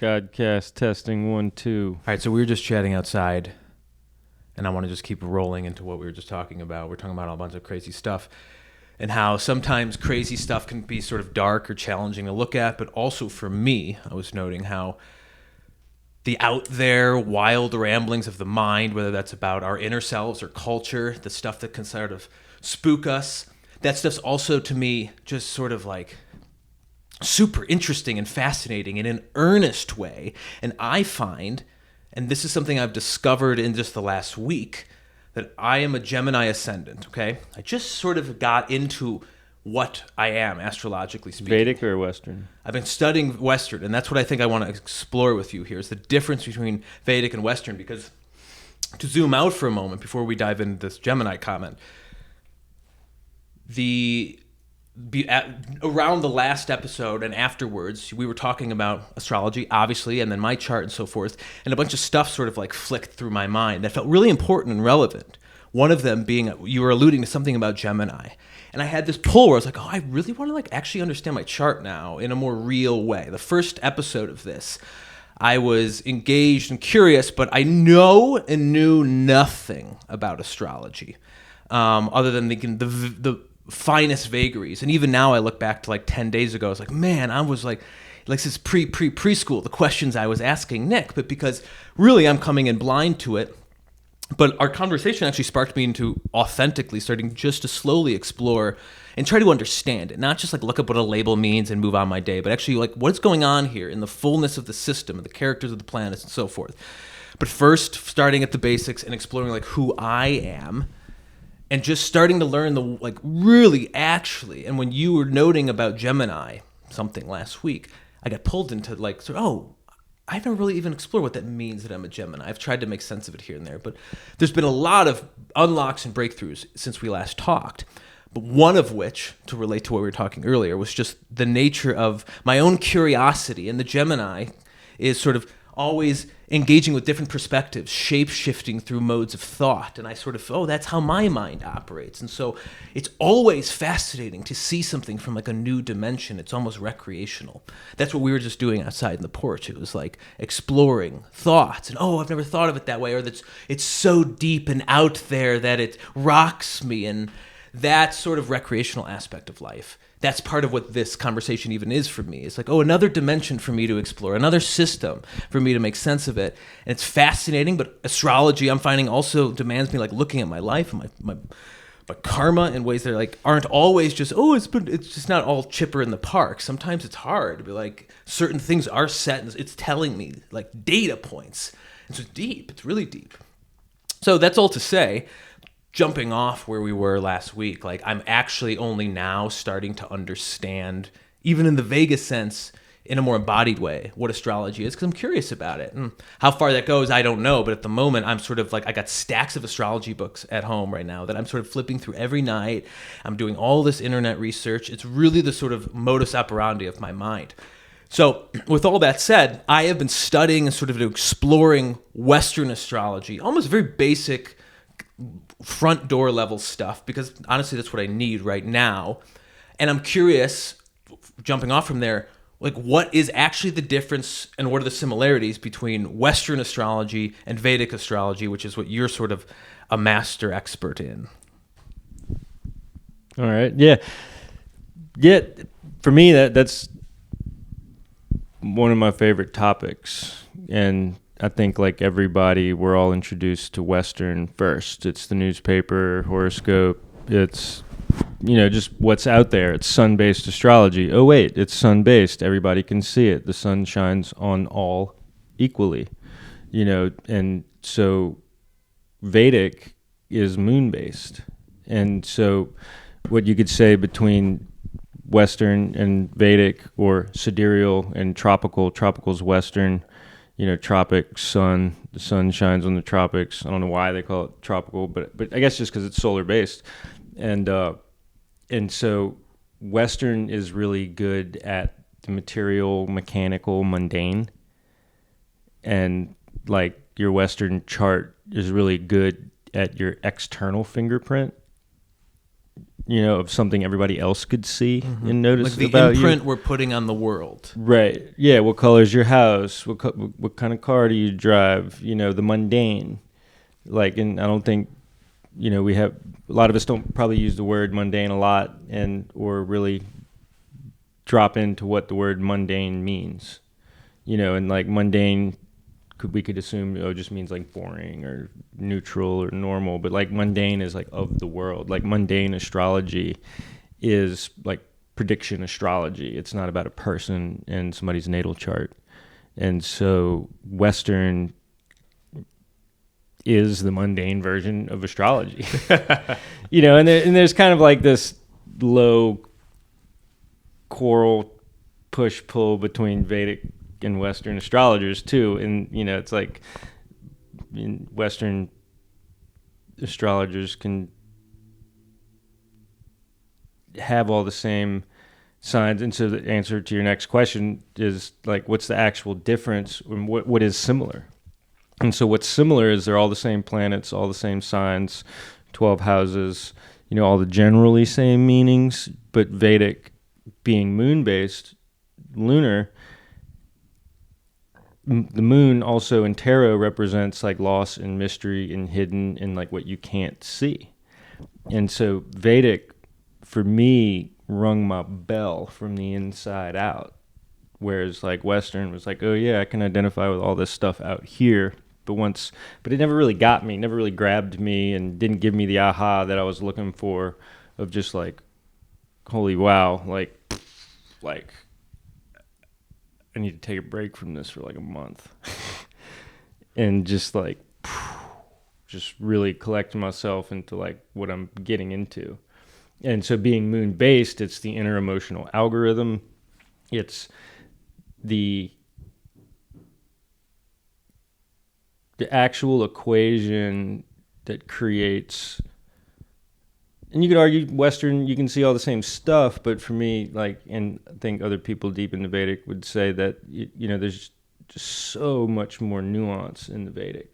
God Kast testing 1 2. All right, so we were just chatting outside, and I want to just keep rolling into what we were just talking about. We're talking about a bunch of crazy stuff and how sometimes crazy stuff can be sort of dark or challenging to look at, but also for me, I was noting how the out there wild ramblings of the mind, whether that's about our inner selves or culture, the stuff that can sort of spook us, that stuff's also to me just sort of like super interesting and fascinating in an earnest way. And I find, and this is something I've discovered in just the last week, that I am a Gemini ascendant, okay? I just sort of got into what I am, astrologically speaking. Vedic or Western? I've been studying Western, and that's what I think I want to explore with you here, is the difference between Vedic and Western, because to zoom out for a moment before we dive into this Gemini comment, around the last episode and afterwards, we were talking about astrology, obviously, and then my chart and so forth, and a bunch of stuff sort of like flicked through my mind that felt really important and relevant. One of them being, you were alluding to something about Gemini. And I had this pull where I was like, oh, I really want to like actually understand my chart now in a more real way. The first episode of this, I was engaged and curious, but I knew nothing about astrology, other than the finest vagaries. And even now I look back to like 10 days ago, I was like, man, I was like this preschool, the questions I was asking Nick, but because really I'm coming in blind to it. But our conversation actually sparked me into authentically starting just to slowly explore and try to understand it. Not just like look up what a label means and move on my day, but actually like what's going on here in the fullness of the system, of the characters of the planets and so forth. But first, starting at the basics and exploring like who I am, and just starting to learn the like really actually. And when you were noting about Gemini something last week, I got pulled into like, I've never really even explored what that means that I'm a Gemini. I've tried to make sense of it here and there, but there's been a lot of unlocks and breakthroughs since we last talked. But one of which, to relate to what we were talking earlier, was just the nature of my own curiosity. And the Gemini is sort of always engaging with different perspectives, shape-shifting through modes of thought. And I sort of, that's how my mind operates. And so it's always fascinating to see something from like a new dimension. It's almost recreational. That's what we were just doing outside in the porch. It was like exploring thoughts. And, I've never thought of it that way. Or it's so deep and out there that it rocks me. And that sort of recreational aspect of life, that's part of what this conversation even is for me. It's like, another dimension for me to explore, another system for me to make sense of it. And it's fascinating, but astrology, I'm finding, also demands me like looking at my life and my karma in ways that like aren't always just, it's just not all chipper in the park. Sometimes it's hard to be like, certain things are set and it's telling me like data points. It's just deep. It's really deep. So that's all to say, jumping off where we were last week, like I'm actually only now starting to understand, even in the vaguest sense, in a more embodied way, what astrology is, because I'm curious about it. And how far that goes, I don't know. But at the moment, I'm sort of like, I got stacks of astrology books at home right now that I'm sort of flipping through every night. I'm doing all this internet research. It's really the sort of modus operandi of my mind. So with all that said, I have been studying and sort of exploring Western astrology, almost very basic front door level stuff, because honestly that's what I need right now. And I'm curious, jumping off from there, like what is actually the difference and what are the similarities between Western astrology and Vedic astrology, which is what you're sort of a master expert in. All right. Yeah. For me, that's one of my favorite topics. And I think like everybody, we're all introduced to Western first. It's the newspaper, horoscope. It's, just what's out there. It's sun-based astrology. Oh, wait, it's sun-based. Everybody can see it. The sun shines on all equally, and so Vedic is moon-based. And so what you could say between Western and Vedic, or sidereal and tropical's Western, tropic sun, the sun shines on the tropics. I don't know why they call it tropical, but I guess just because it's solar based. And so Western is really good at the material, mechanical, mundane. And like your Western chart is really good at your external fingerprint. of something everybody else could see and Like notice the about imprint you. we're putting on the world. Right. Yeah. What color is your house? What kind of car do you drive? The mundane. Like, and I don't think, we have, a lot of us don't probably use the word mundane a lot or really drop into what the word mundane means. And like mundane, we could assume it just means like boring or neutral or normal, but like mundane is like of the world. Like mundane astrology is like prediction astrology. It's not about a person and somebody's natal chart. And so Western is the mundane version of astrology. And there's kind of like this low choral push-pull between Vedic and Western astrologers too. And, it's like Western astrologers can have all the same signs. And so the answer to your next question is like, what's the actual difference and what is similar? And so what's similar is they're all the same planets, all the same signs, 12 houses, all the generally same meanings, but Vedic being moon-based, lunar, the moon also in tarot represents like loss and mystery and hidden and like what you can't see. And so Vedic, for me, rung my bell from the inside out. Whereas like Western was like, oh yeah, I can identify with all this stuff out here. But it never really got me, never really grabbed me and didn't give me the aha that I was looking for of just like, holy wow, like I need to take a break from this for like a month and just like, just really collect myself into like what I'm getting into. And so being moon based, it's the inner emotional algorithm. It's the actual equation that creates, and you could argue Western, you can see all the same stuff, but for me, like, and I think other people deep in the Vedic would say that, there's just so much more nuance in the Vedic,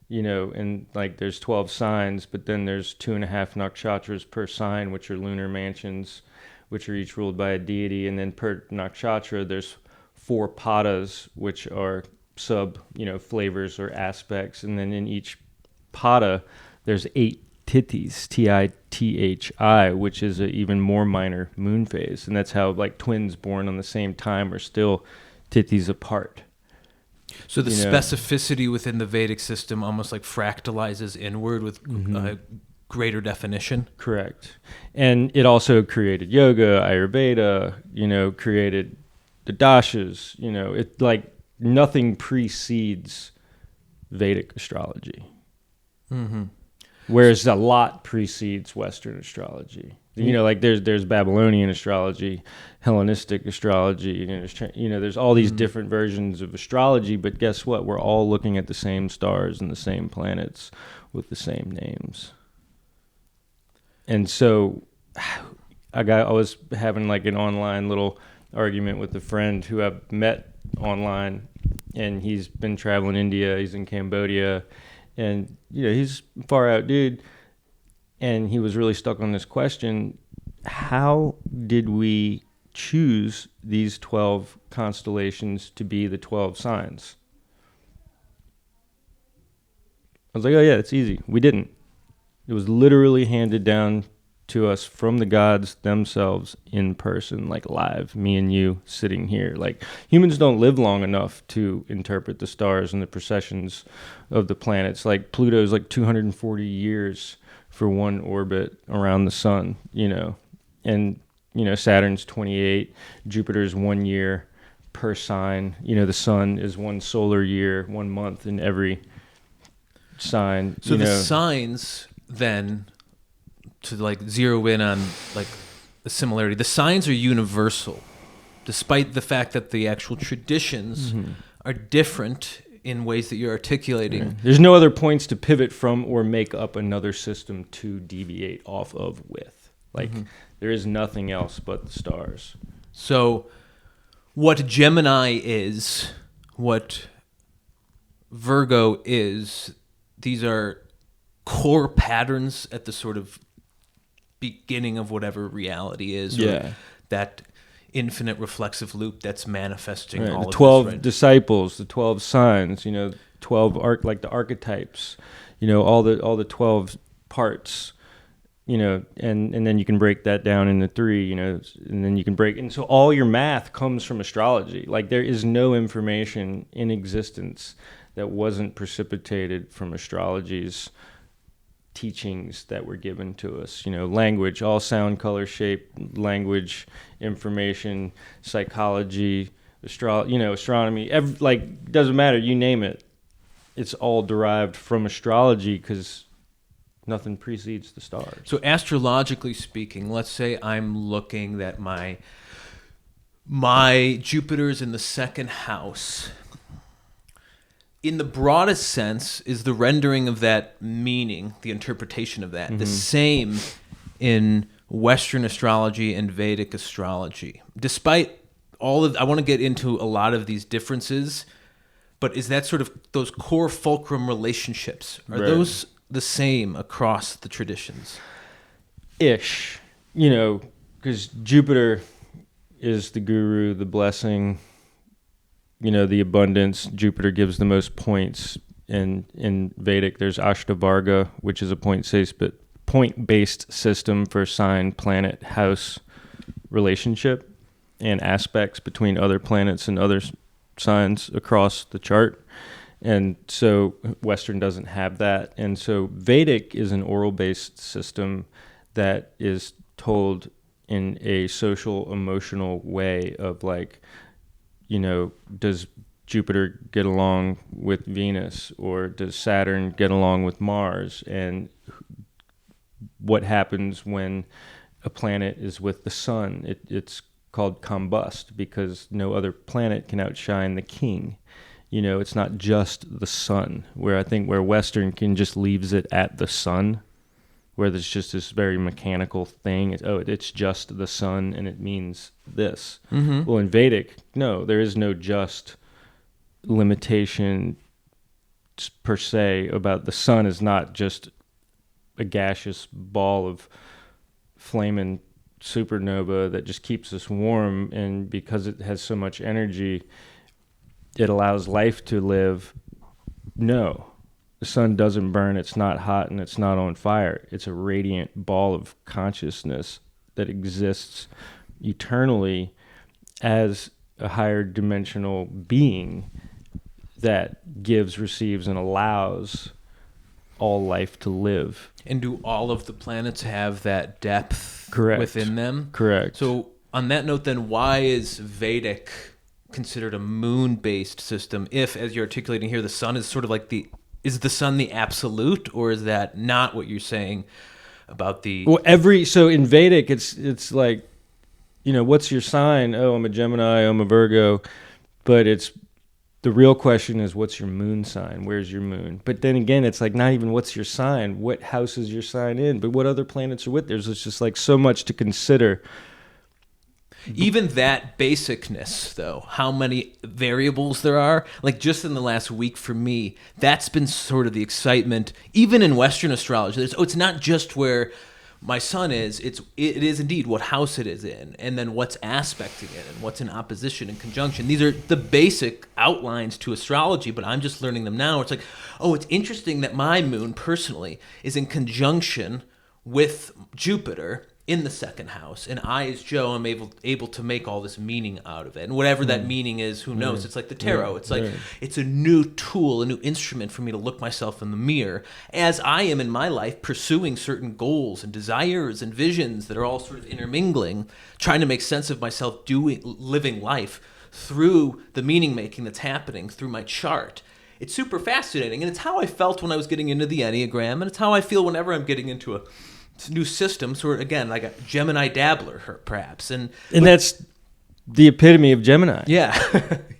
and like there's 12 signs, but then there's 2.5 nakshatras per sign, which are lunar mansions, which are each ruled by a deity. And then per nakshatra, there's 4 padas, which are sub flavors or aspects, and then in each pada there's 8 tithis, Tithi, which is an even more minor moon phase. And that's how like twins born on the same time are still tithis apart. So the specificity within the Vedic system almost like fractalizes inward with greater definition. Correct. And it also created yoga, Ayurveda, created the dashas, it like nothing precedes Vedic astrology. Mm-hmm. Whereas a lot precedes Western astrology. Like there's Babylonian astrology, Hellenistic astrology, there's all these different versions of astrology, but guess what? We're all looking at the same stars and the same planets with the same names. And so I was having like an online little argument with a friend who I've met online, and he's been traveling India, he's in Cambodia, and he's a far out dude, and he was really stuck on this question: how did we choose these 12 constellations to be the 12 signs? I was like, oh yeah, it's easy. We didn't. It was literally handed down to us from the gods themselves in person, like live, me and you sitting here. Like humans don't live long enough to interpret the stars and the precessions of the planets. Like Pluto's like 240 years for one orbit around the sun, and Saturn's 28, Jupiter's 1 year per sign. The sun is 1 solar year, 1 month in every sign. So the signs then, to like zero in on like the similarity, the signs are universal, despite the fact that the actual traditions are different in ways that you're articulating. Yeah. There's no other points to pivot from or make up another system to deviate off of with. Like there is nothing else but the stars. So what Gemini is, what Virgo is, these are core patterns at the sort of beginning of whatever reality is, or Yeah. that infinite reflexive loop that's manifesting Right. all The of 12 this, right? disciples, the 12 signs, 12 like the archetypes, all the 12 parts, and then you can break that down into 3, and then you can and so all your math comes from astrology. Like there is no information in existence that wasn't precipitated from astrology's teachings that were given to us. Language, all sound, color, shape, language, information, psychology, astronomy, doesn't matter, you name it. It's all derived from astrology because nothing precedes the stars. So astrologically speaking, let's say I'm looking that my Jupiter's in the second house. In the broadest sense, is the rendering of that meaning, the interpretation of that, the same in Western astrology and Vedic astrology? Despite I want to get into a lot of these differences, but is that sort of those core fulcrum relationships, are those the same across the traditions? Ish, because Jupiter is the guru, the blessing, the abundance. Jupiter gives the most points. And in Vedic, there's Ashtavarga, which is a point-based system for sign, planet, house relationship and aspects between other planets and other signs across the chart. And so Western doesn't have that. And so Vedic is an oral-based system that is told in a social, emotional way of does Jupiter get along with Venus, or does Saturn get along with Mars? And what happens when a planet is with the sun? It's called combust because no other planet can outshine the king. It's not just the sun, where Western can just leaves it at the sun, where there's just this very mechanical thing. It's just the sun and it means this. Mm-hmm. Well, in Vedic, no, there is no just limitation per se about the sun. Is not just a gaseous ball of flaming supernova that just keeps us warm, and because it has so much energy, it allows life to live. No. The sun doesn't burn, it's not hot, and it's not on fire. It's a radiant ball of consciousness that exists eternally as a higher dimensional being that gives, receives, and allows all life to live. And do all of the planets have that depth Correct. Within them? Correct. So on that note, then, why is Vedic considered a moon-based system if, as you're articulating here, the sun is sort of like is the sun the absolute, or is that not what you're saying about the... Well, so in Vedic, it's like, what's your sign? Oh, I'm a Gemini, I'm a Virgo. But the real question is, what's your moon sign? Where's your moon? But then again, it's like not even what's your sign, what house is your sign in, but what other planets are with. There's just like so much to consider. Even that basicness, though, how many variables there are, like just in the last week for me, that's been sort of the excitement, even in Western astrology. It's not just where my sun is, it is indeed what house it is in, and then what's aspecting it, and what's in opposition and conjunction. These are the basic outlines to astrology, but I'm just learning them now. It's like, it's interesting that my moon, personally, is in conjunction with Jupiter in the second house, and I, as Joe, am able to make all this meaning out of it, and whatever that meaning is, who knows? It's like the tarot. It's like it's a new tool, a new instrument for me to look myself in the mirror as I am in my life pursuing certain goals and desires and visions that are all sort of intermingling, trying to make sense of myself living life through the meaning making that's happening through my chart. It's super fascinating, and it's how I felt when I was getting into the Enneagram, and it's how I feel whenever I'm getting into a new system, sort of, again, like a Gemini dabbler, perhaps. And that's the epitome of Gemini. Yeah.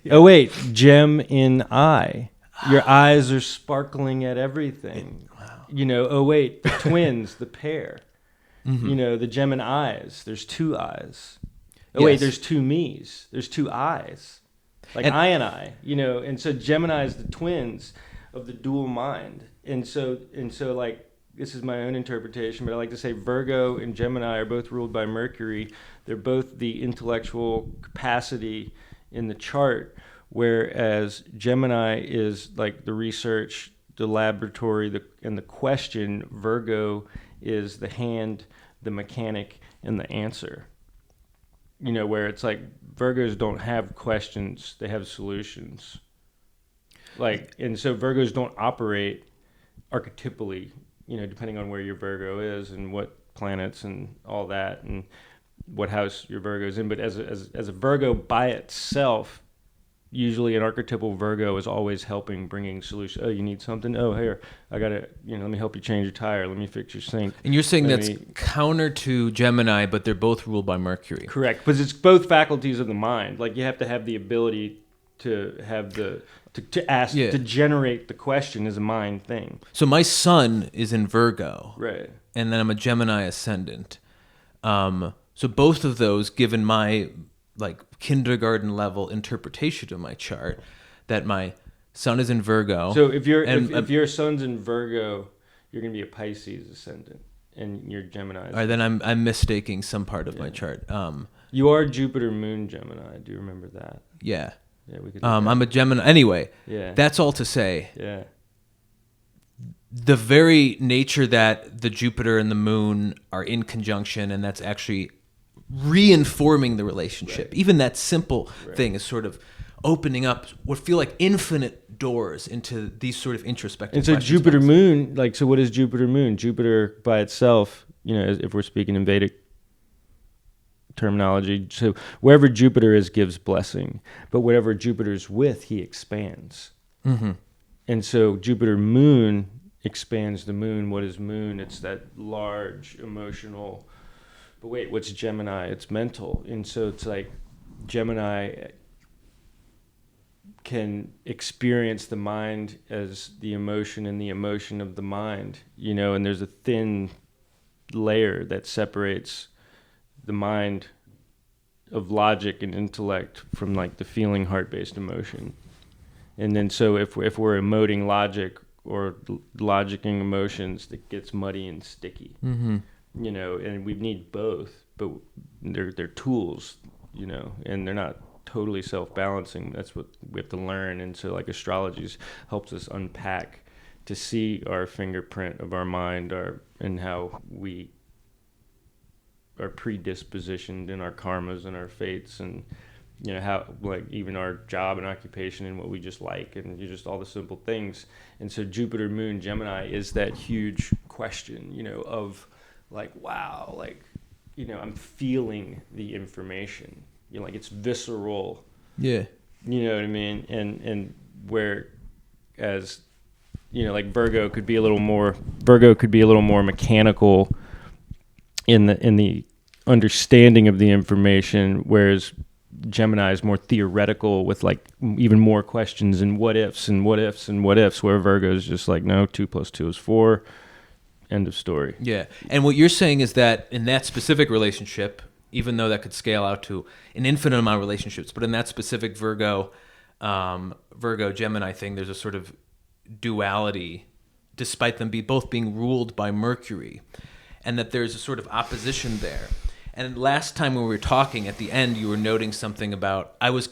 Yeah. Oh, wait, Gem in eye. Your eyes are sparkling at everything. Wow. Oh, wait, the twins, the pair. Mm-hmm. The Gemini eyes. There's two eyes. Oh, wait, there's two me's. There's two eyes. Like I and I, and so Gemini is the twins of the dual mind. And so like, this is my own interpretation, but I like to say Virgo and Gemini are both ruled by Mercury. They're both the intellectual capacity in the chart, whereas Gemini is like the research, the laboratory, and the question. Virgo is the hand, the mechanic, and the answer. You know, where it's like Virgos don't have questions, they have solutions. Like, and so Virgos don't operate archetypally, you know, depending on where your Virgo is and what planets and all that and what house your Virgo's in. But as a Virgo by itself, usually an archetypal Virgo is always helping, bringing solutions. Oh, you need something? Oh, here, I got to, let me help you change your tire. Let me fix your sink. And you're saying that's counter to Gemini, but they're both ruled by Mercury. Correct, because it's both faculties of the mind. Like, you have to have the ability to have to ask, to generate the question is a mind thing. So my sun is in Virgo. Right. And then I'm a Gemini ascendant. So both of those, given my like kindergarten level interpretation of my chart, that my sun is in Virgo. So if your sun's in Virgo, you're going to be a Pisces ascendant, and you're Gemini. All right, then I'm mistaking some part of my chart. You are Jupiter Moon Gemini. Do you remember that? Yeah. Yeah, we could. I'm a Gemini. Anyway. Yeah. That's all to say. Yeah. The very nature that the Jupiter and the Moon are in conjunction, and that's actually reinforming the relationship. Right. Even that simple thing is sort of opening up what feel like infinite doors into these sort of introspective. And so Jupiter Moon, like, so what is Jupiter Moon? Jupiter by itself, if we're speaking in Vedic terminology, so wherever Jupiter is gives blessing, but whatever Jupiter's with, he expands. Mm-hmm. And so Jupiter Moon expands the moon. What is moon? It's that large emotional. But wait, what's Gemini? It's mental. And so it's like Gemini can experience the mind as the emotion and the emotion of the mind, and there's a thin layer that separates the mind of logic and intellect from like the feeling heart-based emotion. And then so if we're emoting logic or logicking emotions, that gets muddy and sticky. Mm-hmm. And we need both, but they're tools, and they're not totally self-balancing. That's what we have to learn. And so like astrology helps us unpack to see our fingerprint of our mind, and how we are predispositioned in our karmas and our fates, and how, like, even our job and occupation and what we just like, and just all the simple things. And so Jupiter Moon Gemini is that huge question, of like, wow, like, I'm feeling the information, like it's visceral. Yeah. You know what I mean? And whereas, like Virgo could be a little more mechanical in the understanding of the information, whereas Gemini is more theoretical with like even more questions and what ifs and what ifs and what ifs, where Virgo is just like, no, 2 + 2 is 4. End of story. Yeah. And what you're saying is that in that specific relationship, even though that could scale out to an infinite amount of relationships, but in that specific Virgo Gemini thing, there's a sort of duality, despite them both being ruled by Mercury, and that there's a sort of opposition there. And last time when we were talking, at the end, you were noting something about, I was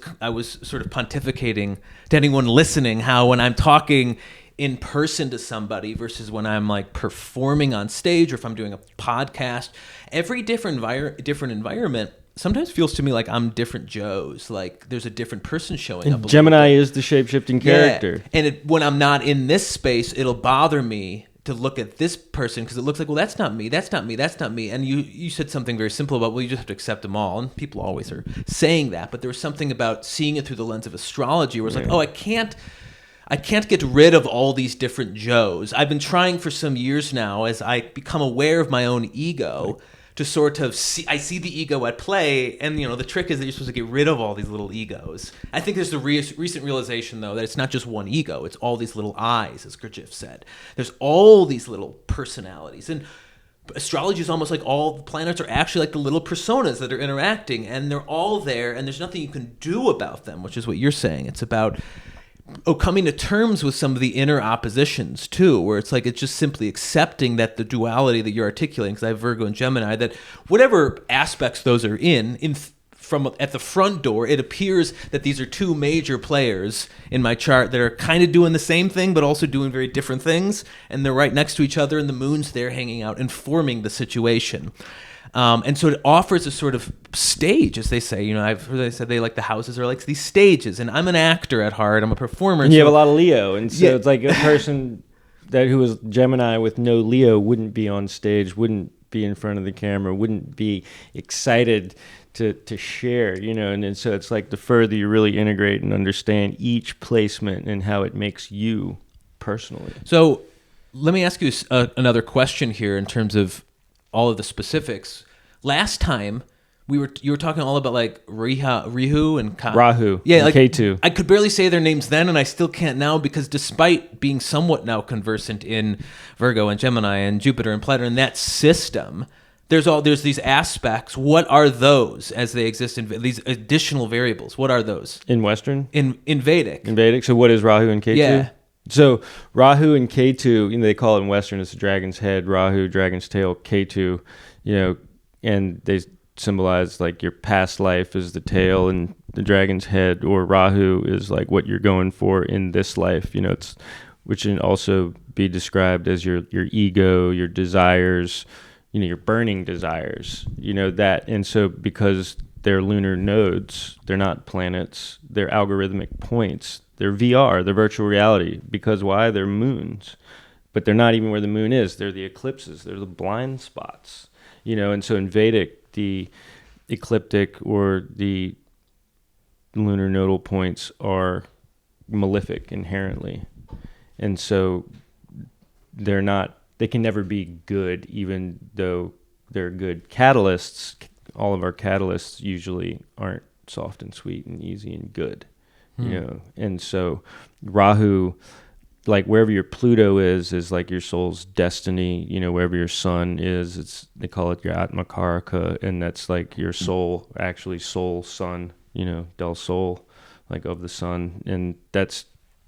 sort of pontificating to anyone listening, how when I'm talking in person to somebody versus when I'm like performing on stage, or if I'm doing a podcast, every different environment sometimes feels to me like I'm different Joes. Like there's a different person showing up. Gemini is the shape-shifting character. Yeah. And when I'm not in this space, it'll bother me to look at this person because it looks like, well, that's not me, that's not me, that's not me. And you said something very simple about, well, you just have to accept them all. And people always are saying that. But there was something about seeing it through the lens of astrology where it's like, oh, I can't get rid of all these different Joes. I've been trying for some years now, as I become aware of my own ego, to sort of see the ego at play, and the trick is that you're supposed to get rid of all these little egos. I think there's the recent realization, though, that it's not just one ego, it's all these little I's, as Gurdjieff said. There's all these little personalities, and astrology is almost like all the planets are actually like the little personas that are interacting, and they're all there, and there's nothing you can do about them, which is what you're saying. It's about coming to terms with some of the inner oppositions too, where it's like it's just simply accepting that the duality that you're articulating, because I have Virgo and Gemini, that whatever aspects those are from at the front door, it appears that these are two major players in my chart that are kind of doing the same thing, but also doing very different things, and they're right next to each other, and the moon's there hanging out and forming the situation. And so it offers a sort of stage, as they say. You know, I've heard they said they like the houses are like these stages, and I'm an actor at heart. I'm a performer. And you have a lot of Leo, and so it's like a person who was Gemini with no Leo wouldn't be on stage, wouldn't be in front of the camera, wouldn't be excited to share, you know. And so it's like the further you really integrate and understand each placement and how it makes you personally. So let me ask you another question here in terms of all of the specifics. Last time you were talking all about like Rihu and Rahu, yeah, like Ketu. I could barely say their names then, and I still can't now, because despite being somewhat now conversant in Virgo and Gemini and Jupiter and Plato in that system, there's these aspects. What are those as they exist in these additional variables? What are those In Western? in Vedic? In Vedic. So what is Rahu and Ketu? Yeah. So Rahu and Ketu, you know, they call it in Western, it's the dragon's head, Rahu, dragon's tail, Ketu, you know, and they symbolize like your past life is the tail and the dragon's head, or Rahu is like what you're going for in this life, you know, which can also be described as your ego, your desires, you know, your burning desires, you know, that. And so because they're lunar nodes, they're not planets, they're algorithmic points. They're VR, they're virtual reality. Because why? They're moons. But they're not even where the moon is. They're the eclipses. They're the blind spots. You know, and so in Vedic, the ecliptic or the lunar nodal points are malefic inherently. And so they can never be good, even though they're good catalysts. All of our catalysts usually aren't soft and sweet and easy and good. You know, and so Rahu, like wherever your Pluto is like your soul's destiny. You know, wherever your sun is, they call it your Atmakaraka, and that's like your soul, actually soul sun. You know, del sol, like of the sun, and that's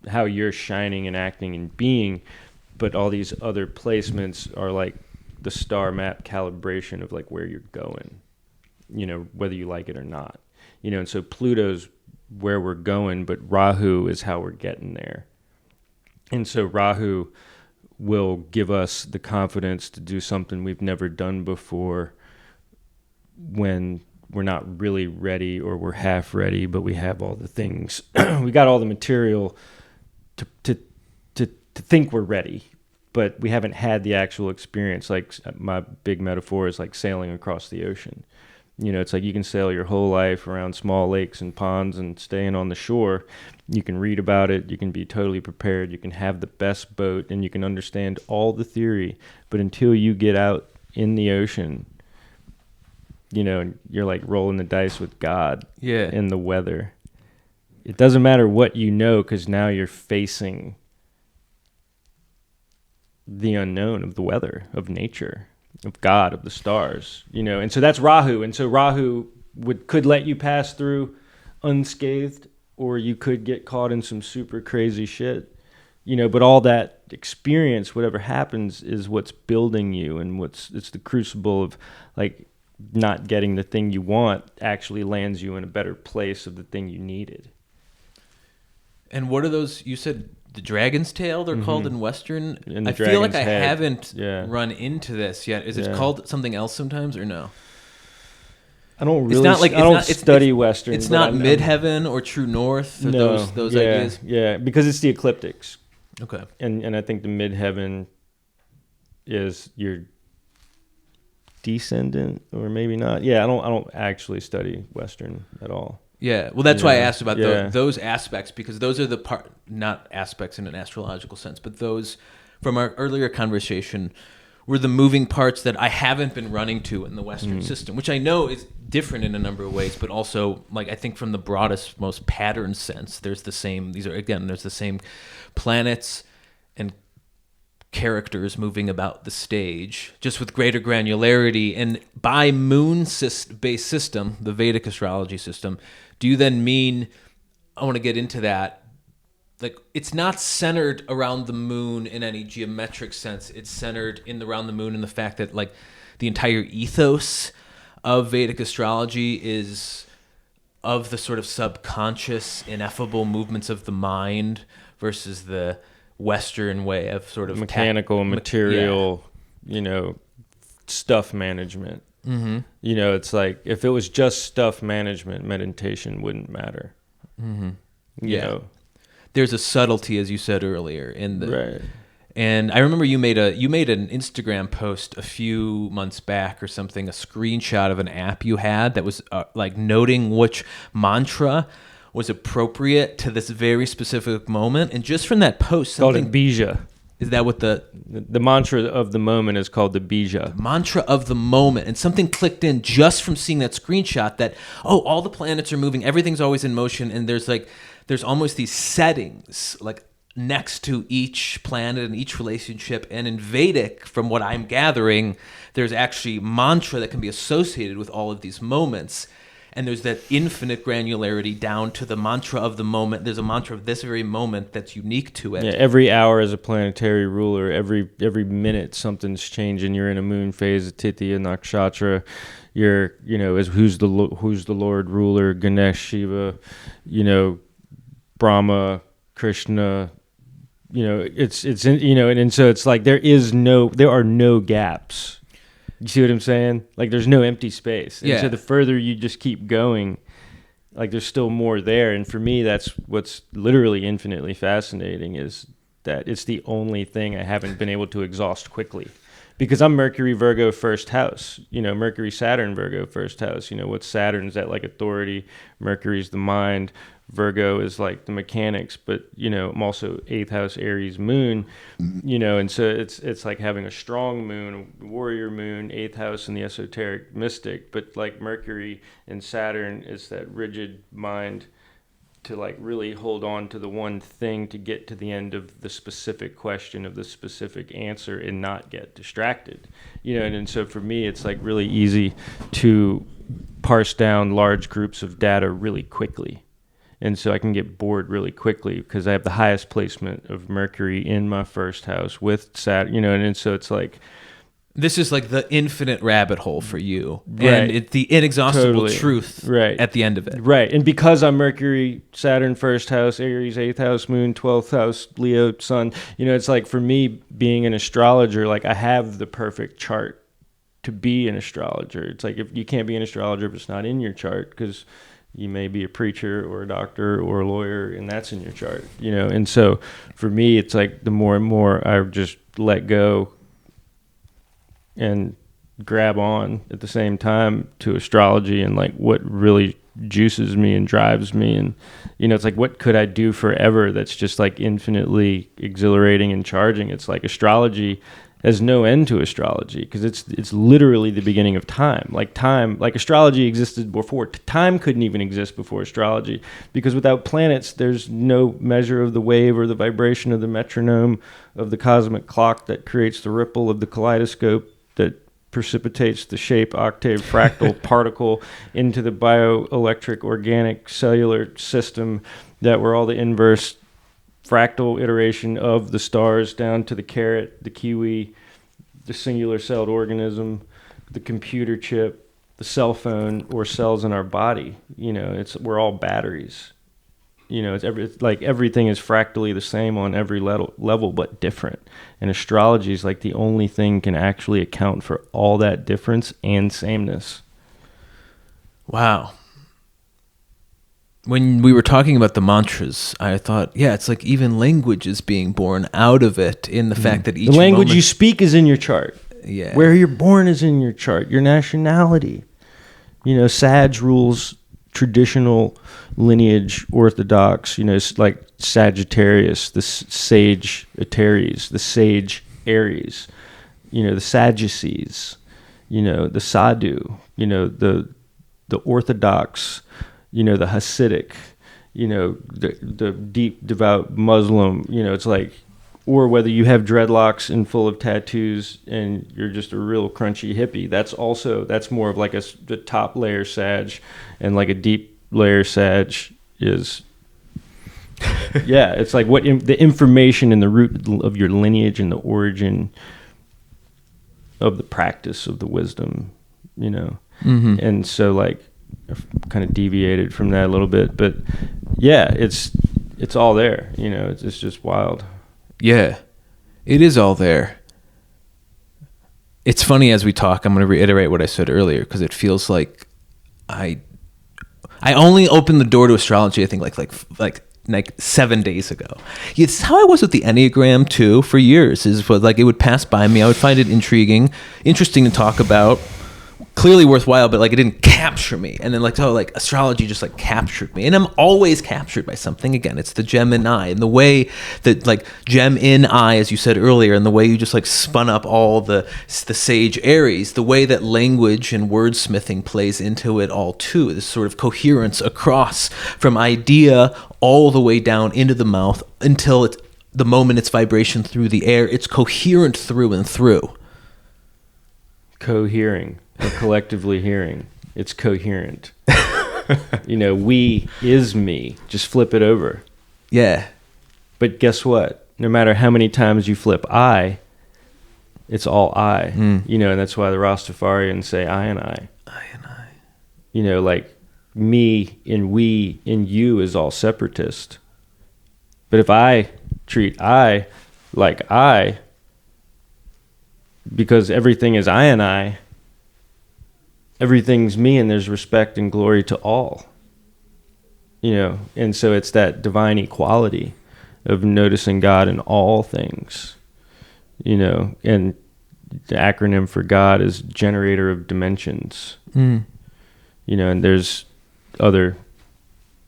how you're shining and acting and being. But all these other placements are like the star map calibration of like where you're going. You know, whether you like it or not. You know, and so Pluto's where we're going, but Rahu is how we're getting there. And so Rahu will give us the confidence to do something we've never done before when we're not really ready, or we're half ready, but we have all the things. We got all the material to think we're ready, but we haven't had the actual experience. Like my big metaphor is like sailing across the ocean. You know, it's like you can sail your whole life around small lakes and ponds and staying on the shore. You can read about it. You can be totally prepared. You can have the best boat, and you can understand all the theory. But until you get out in the ocean, you know, you're like rolling the dice with God and the weather. It doesn't matter what you know, because now you're facing the unknown of the weather, of nature, of God, of the stars, you know. And so that's Rahu. And so Rahu could let you pass through unscathed, or you could get caught in some super crazy shit, you know. But all that experience, whatever happens, is what's building you, and it's the crucible of like not getting the thing you want actually lands you in a better place of the thing you needed. And what are those? You said the dragon's tail, they're called in Western. And I feel like I head. haven't run into this yet. Is it called something else sometimes, or no? I don't really. I don't study Western. It's not midheaven or true north or those ideas. Yeah, because it's the ecliptics. Okay. And I think the midheaven is your descendant, or maybe not. Yeah, I don't actually study Western at all. Yeah, well, that's why I asked about those aspects, because those are the not aspects in an astrological sense, but those from our earlier conversation were the moving parts that I haven't been running to in the Western system, which I know is different in a number of ways, but also, like, I think from the broadest, most pattern sense, there's the same planets and characters moving about the stage, just with greater granularity. And by moon-based system, the Vedic astrology system, do you then mean, I want to get into that, like it's not centered around the moon in any geometric sense. It's centered around the moon in the fact that like the entire ethos of Vedic astrology is of the sort of subconscious, ineffable movements of the mind versus the Western way of sort of mechanical, material, stuff management. Mm-hmm. It's like if it was just stuff management, meditation wouldn't matter. Mm-hmm. You know. There's a subtlety, as you said earlier, in the right. And I remember you made an Instagram post a few months back or something, a screenshot of an app you had that was like noting which mantra was appropriate to this very specific moment. And just from that post, something called it bija. Is that what the mantra of the moment is called the bija? Mantra of the moment. And something clicked in just from seeing that screenshot that, all the planets are moving, everything's always in motion, and there's almost these settings like next to each planet and each relationship. And in Vedic, from what I'm gathering, there's actually mantra that can be associated with all of these moments. And there's that infinite granularity down to the mantra of the moment. There's a mantra of this very moment that's unique to it. Yeah, every hour is a planetary ruler. Every minute something's changing. You're in a moon phase, a Titiya nakshatra. You're, who's the Lord ruler? Ganesh, Shiva, Brahma, Krishna. And so it's like there are no gaps. You see what I'm saying? Like there's no empty space. And so the further you just keep going, like there's still more there. And for me, that's what's literally infinitely fascinating is that it's the only thing I haven't been able to exhaust quickly. Because I'm Mercury, Virgo, first house. Mercury, Saturn, Virgo, first house. What's Saturn's that like authority? Mercury's the mind. Virgo is like the mechanics, but I'm also 8th house Aries moon, and so it's like having a strong moon, a warrior moon, 8th house and the esoteric mystic, but like Mercury and Saturn is that rigid mind to like really hold on to the one thing to get to the end of the specific question of the specific answer and not get distracted, and so for me it's like really easy to parse down large groups of data really quickly. And so I can get bored really quickly because I have the highest placement of Mercury in my first house with Saturn, and so it's like... This is like the infinite rabbit hole for you. Right. And it's the inexhaustible truth at the end of it. Right. And because I'm Mercury, Saturn, first house, Aries, 8th house, moon, 12th house, Leo, sun, it's like for me being an astrologer, like I have the perfect chart to be an astrologer. It's like if you can't be an astrologer if it's not in your chart because... You may be a preacher or a doctor or a lawyer, and that's in your chart, And so for me, it's like the more and more I just let go and grab on at the same time to astrology and like what really juices me and drives me. And, it's like, what could I do forever that's just like infinitely exhilarating and charging? It's like astrology has no end to astrology because it's literally the beginning of time. Like astrology existed before. Time couldn't even exist before astrology because without planets, there's no measure of the wave or the vibration of the metronome of the cosmic clock that creates the ripple of the kaleidoscope that precipitates the shape, octave, fractal particle into the bioelectric, organic, cellular system that we're all the inverse fractal iteration of the stars down to the carrot, the kiwi, the singular celled organism, the computer chip, the cell phone, or cells in our body. We're all batteries. It's like everything is fractally the same on every level, but different. And astrology is like the only thing can actually account for all that difference and sameness. Wow. When we were talking about the mantras, I thought, it's like even language is being born out of it in the fact that each the language you speak is in your chart. Yeah. Where you're born is in your chart. Your nationality. Sag rules traditional lineage orthodox. Like Sagittarius, the sage Aries, the sage Aries. The Sadducees. The Sadhu. The orthodox. The Hasidic, the deep devout Muslim, it's like, or whether you have dreadlocks and full of tattoos and you're just a real crunchy hippie, that's more of like the top layer Sag, and like a deep layer Sag is Yeah, it's like the information and the root of your lineage and the origin of the practice of the wisdom, you know. Mm-hmm. And so like I've kind of deviated from that a little bit, but yeah, it's all there, you know. It's just wild. Yeah, it is all there. It's funny as we talk, I'm going to reiterate what I said earlier, because it feels like I only opened the door to astrology, I think like 7 days ago. It's how I was with the Enneagram too for years. Like it would pass by me. I would find it interesting to talk about, clearly worthwhile, but like it didn't capture me. And then like astrology just like captured me. And I'm always captured by something. Again, it's the gem in eye, and the way that like gem in eye, as you said earlier, and the way you just like spun up all the sage Aries, the way that language and wordsmithing plays into it all too. This sort of coherence across from idea all the way down into the mouth until it's the moment it's vibration through the air. It's coherent through and through. Cohering. Or collectively hearing. It's coherent. You know, we is me. Just flip it over. Yeah. But guess what? No matter how many times you flip I, it's all I. You know, and that's why the Rastafarians say I and I. I and I. You know, like me and we and you is all separatist. But if I treat I like I, because everything is I and I, everything's me, and there's respect and glory to all, you know. And so it's that divine equality of noticing God in all things, you know. And the acronym for God is generator of dimensions, you know. And there's other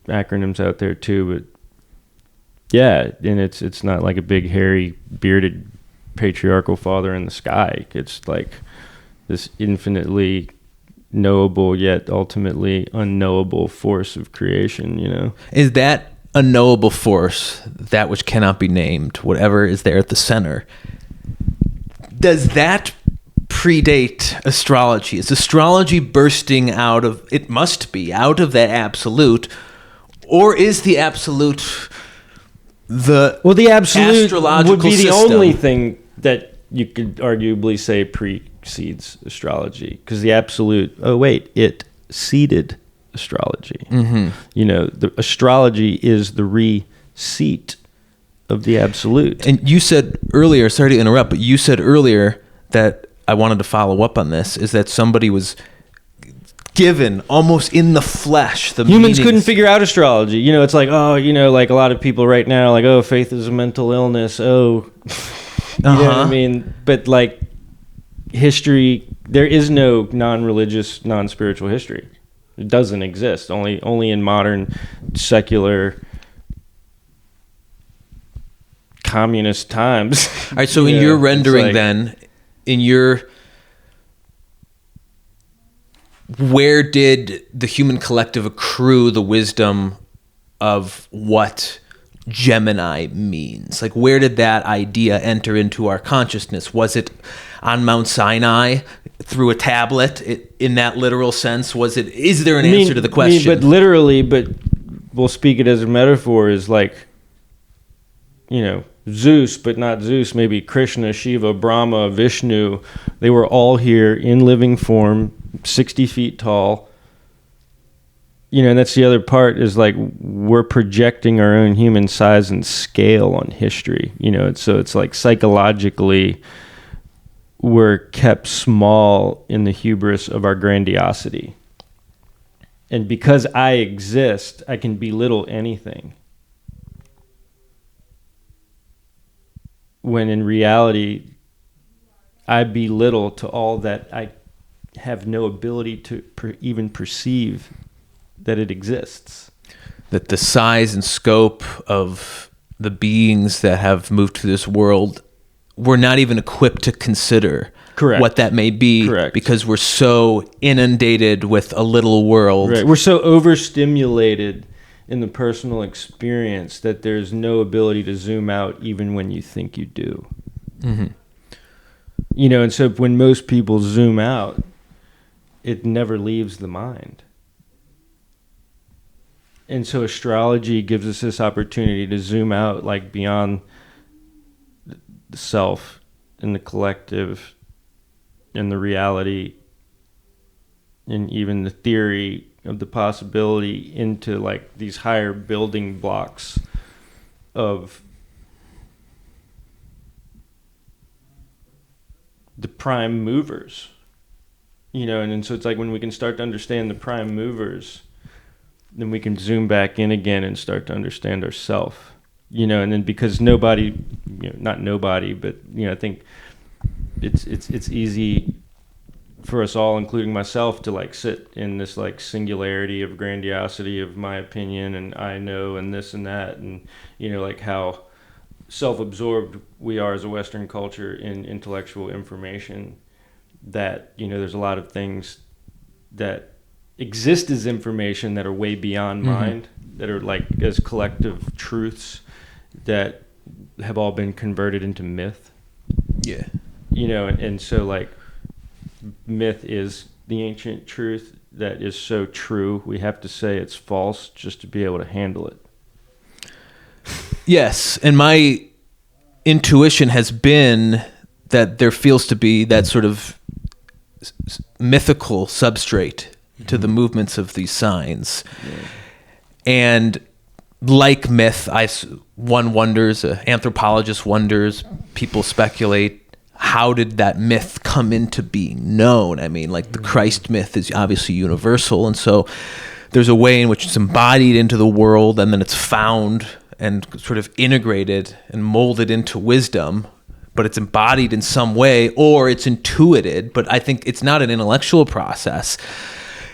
acronyms out there too, but yeah. And it's not like a big hairy bearded patriarchal father in the sky. It's like this infinitely knowable yet ultimately unknowable force of creation, you know. Is that unknowable force, that which cannot be named, whatever is there at the center, does that predate astrology? Is astrology bursting out of, it must be, out of that absolute, or is the absolute the absolute astrological would be the system? only thing that you could arguably say precedes astrology, because the absolute, it seeded astrology. You know, the astrology is the re-seat of the absolute. And you said earlier, sorry to interrupt, but you said earlier that I wanted to follow up on this, is that somebody was given almost in the flesh the humans meanings. couldn't figure out astrology. You know, it's like, oh, you know, like a lot of people right now, like, oh, faith is a mental illness. Oh, you know what I mean? But like history, there is no non-religious, non-spiritual history. It doesn't exist. Only in modern secular communist times. All right, so in your rendering like, then, in your, where did the human collective accrue the wisdom of what Gemini means? Like, where did that idea enter into our consciousness? Was it on Mount Sinai through a tablet in that literal sense? Is there an answer to the question? But literally, but we'll speak it as a metaphor, is like, you know, Zeus, but not Zeus, maybe Krishna, Shiva, Brahma, Vishnu. They were all here in living form, 60 feet tall. You know, and that's the other part, is like we're projecting our own human size and scale on history, you know. So it's like psychologically we're kept small in the hubris of our grandiosity. And because I exist, I can belittle anything. When in reality, I belittle to all that I have no ability to even perceive that it exists. That the size and scope of the beings that have moved to this world, we're not even equipped to consider what that may be. Correct. Because we're so inundated with a little world. Right. We're so overstimulated in the personal experience that there's no ability to zoom out even when you think you do. You know, and so when most people zoom out, it never leaves the mind. And so astrology gives us this opportunity to zoom out like beyond the self and the collective and the reality and even the theory of the possibility into like these higher building blocks of the prime movers, and so it's like when we can start to understand the prime movers, then we can zoom back in again and start to understand ourselves, and then because nobody, not nobody, but I think it's easy for us all, including myself, to like sit in this like singularity of grandiosity of my opinion and I know and this and that, and like how self-absorbed we are as a Western culture in intellectual information, that there's a lot of things that exist as information that are way beyond mind, that are like as collective truths that have all been converted into myth. Yeah. And so like myth is the ancient truth that is so true we have to say it's false just to be able to handle it. Yes, and my intuition has been that there feels to be that sort of mythical substrate to the movements of these signs. Yeah. And like myth, one wonders, anthropologist wonders, people speculate, how did that myth come into being known? I mean, like the Christ myth is obviously universal, and so there's a way in which it's embodied into the world, and then it's found and sort of integrated and molded into wisdom, but it's embodied in some way, or it's intuited, but I think it's not an intellectual process.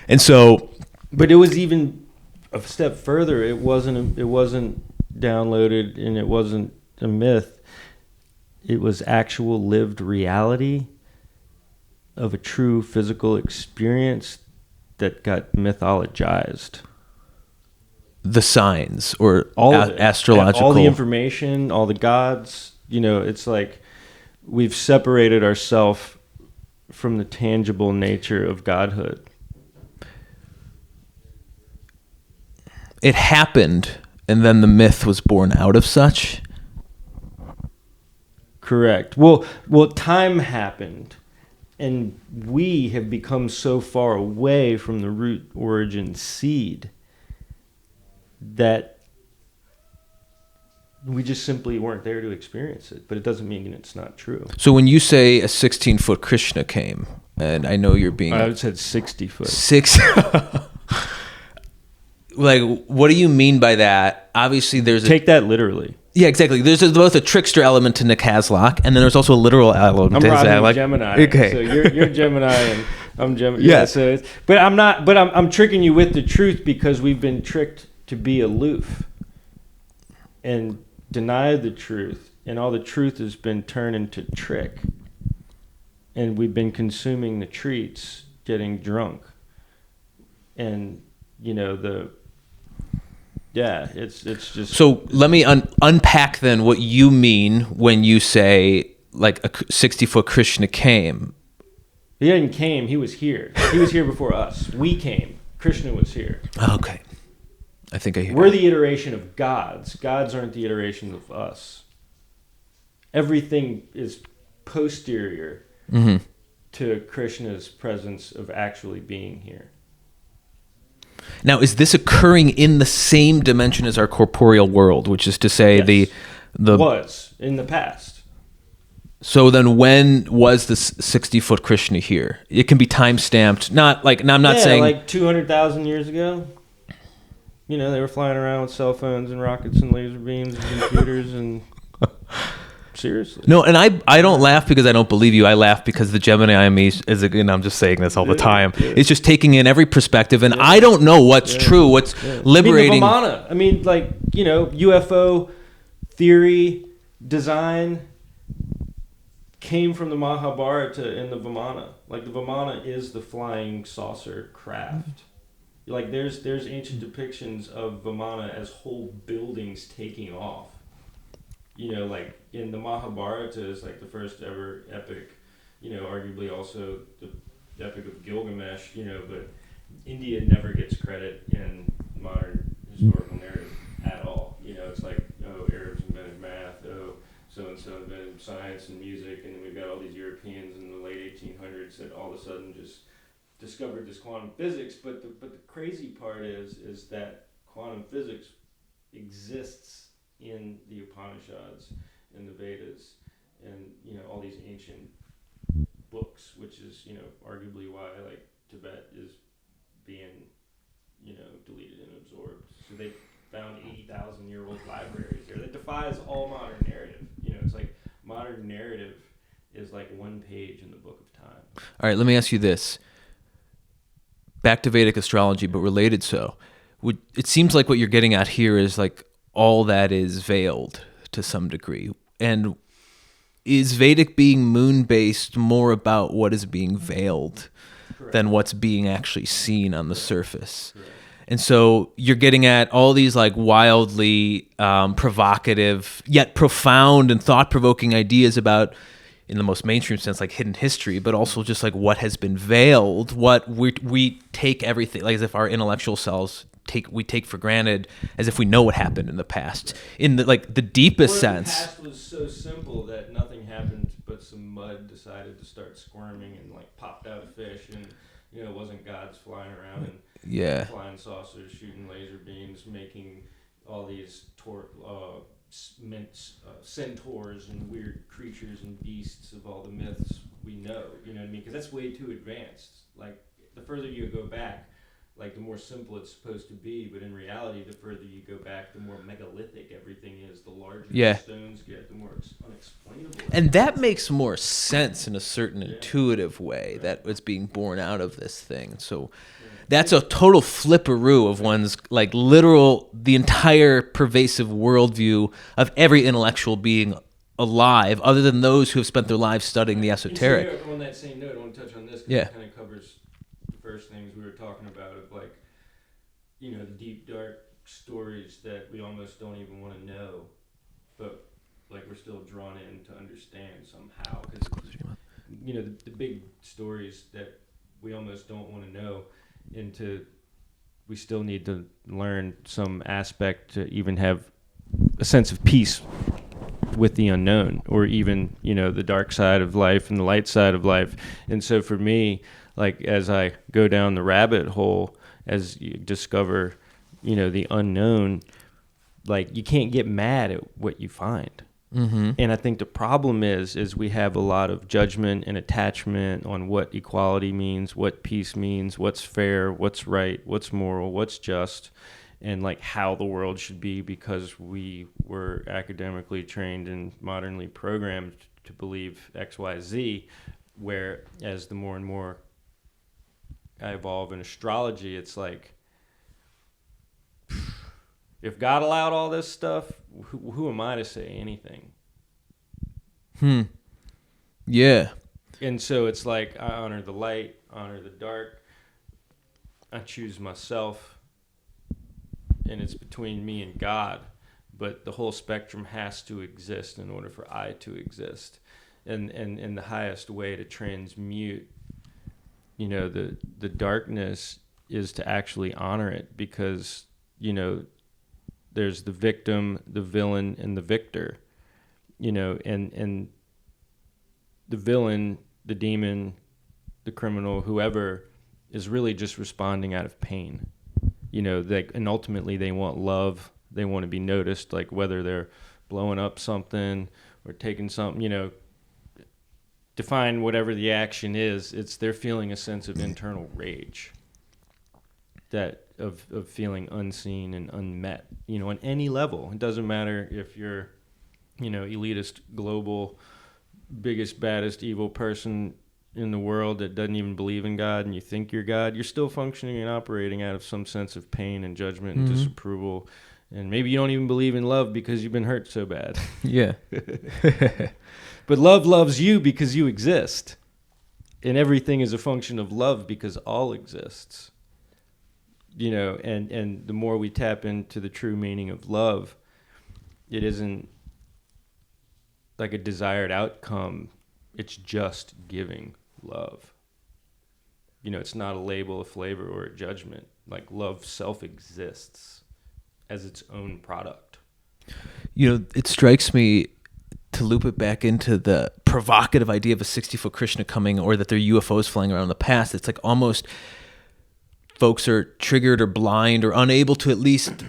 And so, but it was even a step further. It wasn't downloaded, and it wasn't a myth. It was actual lived reality of a true physical experience that got mythologized. The signs, or all astrological, all the information, all the gods. It's like we've separated ourselves from the tangible nature of godhood. It happened, and then the myth was born out of such. Correct. Well, time happened, and we have become so far away from the root origin seed that we just simply weren't there to experience it. But it doesn't mean it's not true. So when you say a 16-foot Krishna came, and I know you're being... I said 60 foot. Like, what do you mean by that? Obviously, Take that literally. Yeah, exactly. There's both a trickster element to Nick Haslock, and then there's also a literal element to Haslock. I'm Gemini. Okay. So you're Gemini, and I'm Gemini. Yeah. So but I'm not. But I'm tricking you with the truth, because we've been tricked to be aloof and deny the truth, and all the truth has been turned into trick, and we've been consuming the treats, getting drunk, and it's just... So let me unpack then what you mean when you say like a 60-foot Krishna came. He didn't came, he was here. He was here before us. We came. Krishna was here. Okay. I think I hear. We're the iteration of gods. Gods aren't the iteration of us. Everything is posterior to Krishna's presence of actually being here. Now, is this occurring in the same dimension as our corporeal world, which is to say yes. the was in the past. So then when was this 60-foot Krishna here? It can be time-stamped. Not like, now I'm not saying... like 200,000 years ago. They were flying around with cell phones and rockets and laser beams and computers and... Seriously. No, and I don't laugh because I don't believe you. I laugh because the Gemini in me is, and I'm just saying this all the time, it's just taking in every perspective, and I don't know what's true, what's liberating. The Vimana. UFO theory, design came from the Mahabharata in the Vimana. Like, the Vimana is the flying saucer craft. Like, there's ancient depictions of Vimana as whole buildings taking off. Like in the Mahabharata is like the first ever epic, arguably also the Epic of Gilgamesh, but India never gets credit in modern historical so and so invented science and music, and then we've got all these Europeans in the late 1800s that all of a sudden just discovered this quantum physics. But the crazy part is that quantum physics exists in the Upanishads, in the Vedas, and all these ancient books, which is arguably why like Tibet is being deleted and absorbed. So they found 80,000-year-old libraries there. That defies all modern narrative. It's like modern narrative is like one page in the book of time. All right, let me ask you this. Back to Vedic astrology, but related so. It seems like what you're getting at here is like all that is veiled to some degree. And is Vedic being moon-based more about what is being veiled than what's being actually seen on the surface? Correct. And so you're getting at all these like wildly provocative yet profound and thought-provoking ideas about, in the most mainstream sense, like hidden history, but also just like what has been veiled, what we take everything, like as if our intellectual selves we take for granted, as if we know what happened in the past, in the deepest sense. The past was so simple that nothing happened, but some mud decided to start squirming and like popped out fish, and it wasn't gods flying around and flying saucers, shooting laser beams, making all these centaurs and weird creatures and beasts of all the myths we know. You know what I mean? Because that's way too advanced. Like the further you go back, like the more simple it's supposed to be, but in reality, the further you go back, the more megalithic everything is. The larger the stones get, the more unexplainable. And that makes more sense in a certain intuitive way that was being born out of this thing. So that's a total flipperoo of one's like literal, the entire pervasive worldview of every intellectual being alive, other than those who have spent their lives studying the esoteric. And so, on that same note, I want to touch on this because it kind of covers the first things we were talking about of like, the deep, dark stories that we almost don't even want to know, but like we're still drawn in to understand somehow. Because, the big stories that we almost don't want to know, we still need to learn some aspect to even have a sense of peace with the unknown, or even the dark side of life and the light side of life. And so for me, like as I go down the rabbit hole, as you discover the unknown, like you can't get mad at what you find. Mm-hmm. And I think the problem is we have a lot of judgment and attachment on what equality means, what peace means, what's fair, what's right, what's moral, what's just, and like how the world should be, because we were academically trained and modernly programmed to believe X, Y, Z, where as the more and more I evolve in astrology, it's like, if God allowed all this stuff, who am I to say anything? Yeah. And so it's like I honor the light, honor the dark. I choose myself, and it's between me and God. But the whole spectrum has to exist in order for I to exist. And the highest way to transmute, the darkness is to actually honor it, because, there's the victim, the villain, and the victor, and the villain, the demon, the criminal, whoever, is really just responding out of pain, and ultimately they want love. They want to be noticed, like whether they're blowing up something or taking something, define whatever the action is. They're feeling a sense of internal rage, that of feeling unseen and unmet, on any level. It doesn't matter if you're, elitist, global, biggest, baddest, evil person in the world that doesn't even believe in God, and you think you're God. You're still functioning and operating out of some sense of pain and judgment and disapproval. And maybe you don't even believe in love because you've been hurt so bad. Yeah. But love loves you because you exist. And everything is a function of love because all exists. And the more we tap into the true meaning of love, it isn't like a desired outcome. It's just giving love. It's not a label, a flavor, or a judgment. Like love self-exists as its own product. It strikes me to loop it back into the provocative idea of a 60-foot Krishna coming, or that there are UFOs flying around in the past, it's like almost folks are triggered or blind or unable to at least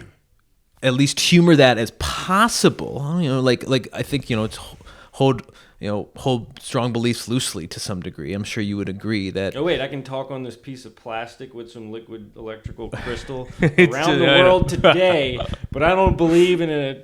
humor that as possible. Like I think, it's hold strong beliefs loosely to some degree. I'm sure you would agree that. Oh wait, I can talk on this piece of plastic with some liquid electrical crystal around the world today, but I don't believe in a